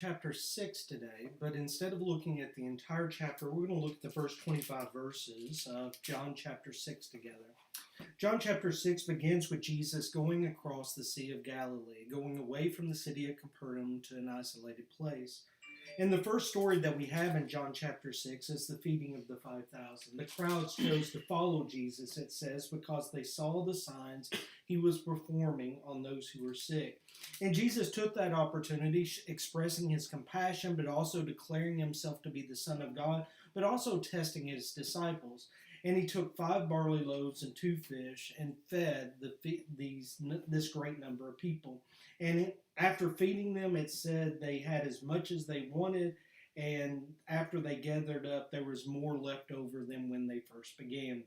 Chapter 6 today, but instead of looking at the entire chapter, we're going to look at the first 25 verses of John chapter 6 together. John chapter 6 begins with Jesus going across the Sea of Galilee, going away from the city of Capernaum to an isolated place. And the first story that we have in John chapter 6 is the feeding of the 5,000. The crowds chose to follow Jesus, it says, because they saw the signs he was performing on those who were sick. And Jesus took that opportunity, expressing his compassion, but also declaring himself to be the Son of God, but also testing his disciples. And he took 5 barley loaves and 2 fish and fed this great number of people. And after feeding them, it said they had as much as they wanted. And after they gathered up, there was more left over than when they first began.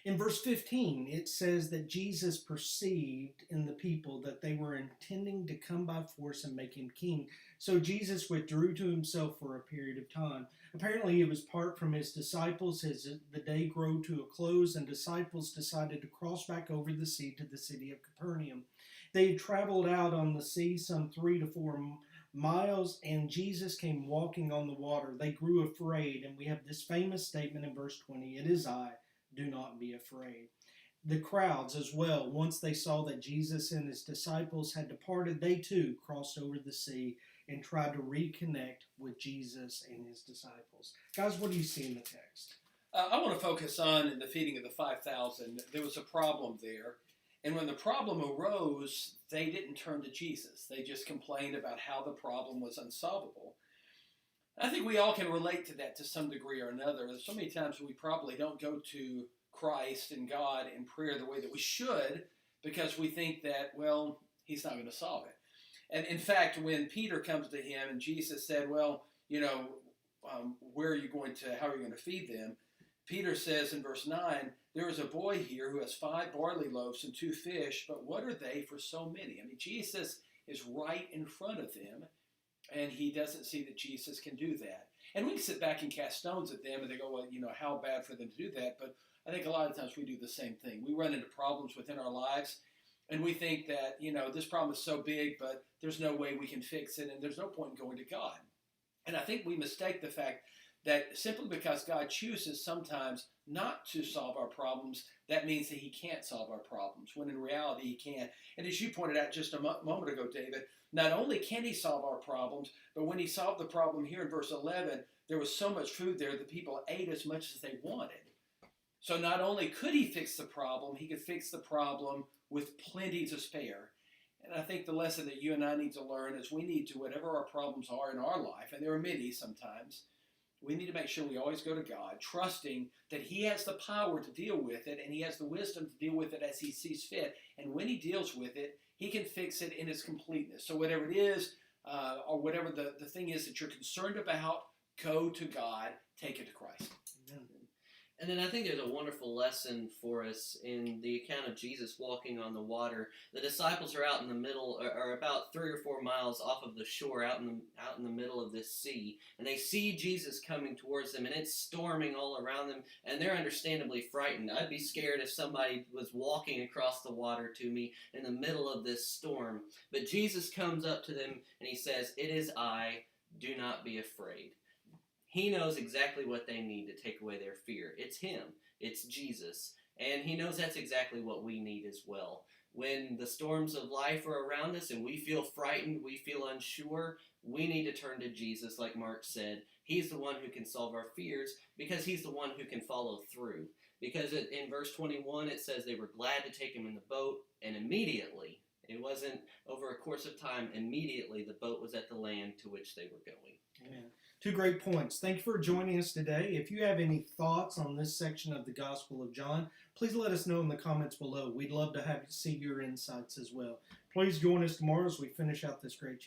In verse 15, it says that Jesus perceived in the people that they were intending to come by force and make him king. So Jesus withdrew to himself for a period of time. Apparently, he was apart from his disciples as the day grew to a close, and disciples decided to cross back over the sea to the city of Capernaum. They had traveled out on the sea some 3 to 4 miles, and Jesus came walking on the water. They grew afraid, and we have this famous statement in verse 20, "It is I. Do not be afraid." The crowds as well, once they saw that Jesus and his disciples had departed, they too crossed over the sea and tried to reconnect with Jesus and his disciples. Guys, what do you see in the text? I want to focus on the feeding of the 5,000. There was a problem there. And when the problem arose, they didn't turn to Jesus. They just complained about how the problem was unsolvable. I think we all can relate to that to some degree or another. There's so many times we probably don't go to Christ and God in prayer the way that we should because we think that, well, he's not going to solve it. And in fact, when Peter comes to him and Jesus said, well, where are you going to, how are you going to feed them? Peter says in verse 9, there is a boy here who has 5 barley loaves and 2 fish, but what are they for so many? I mean, Jesus is right in front of them. And he doesn't see that Jesus can do that. And we can sit back and cast stones at them and they go, well, how bad for them to do that. But I think a lot of times we do the same thing. We run into problems within our lives and we think that, this problem is so big, but there's no way we can fix it and there's no point in going to God. And I think we mistake the fact that simply because God chooses sometimes not to solve our problems, that means that he can't solve our problems, when in reality he can. And as you pointed out just a moment ago, David, not only can he solve our problems, but when he solved the problem here in verse 11, there was so much food there that people ate as much as they wanted. So not only could he fix the problem, he could fix the problem with plenty to spare. And I think the lesson that you and I need to learn is we need to, whatever our problems are in our life, and there are many sometimes, we need to make sure we always go to God, trusting that he has the power to deal with it and he has the wisdom to deal with it as he sees fit. And when he deals with it, he can fix it in its completeness. So whatever it is, or whatever the thing is that you're concerned about, go to God, take it to Christ. Amen. And then I think there's a wonderful lesson for us in the account of Jesus walking on the water. The disciples are out in the middle, are about 3 or 4 miles off of the shore, out in the middle of this sea, and they see Jesus coming towards them, and it's storming all around them, and they're understandably frightened. I'd be scared if somebody was walking across the water to me in the middle of this storm. But Jesus comes up to them, and he says, "It is I, do not be afraid." He knows exactly what they need to take away their fear. It's him. It's Jesus. And he knows that's exactly what we need as well. When the storms of life are around us and we feel frightened, we feel unsure, we need to turn to Jesus, like Mark said. He's the one who can solve our fears because he's the one who can follow through. Because in verse 21 it says they were glad to take him in the boat, and immediately, it wasn't over a course of time, immediately the boat was at the land to which they were going. Amen. 2 great points. Thank you for joining us today. If you have any thoughts on this section of the Gospel of John, please let us know in the comments below. We'd love to see your insights as well. Please join us tomorrow as we finish out this great chapter.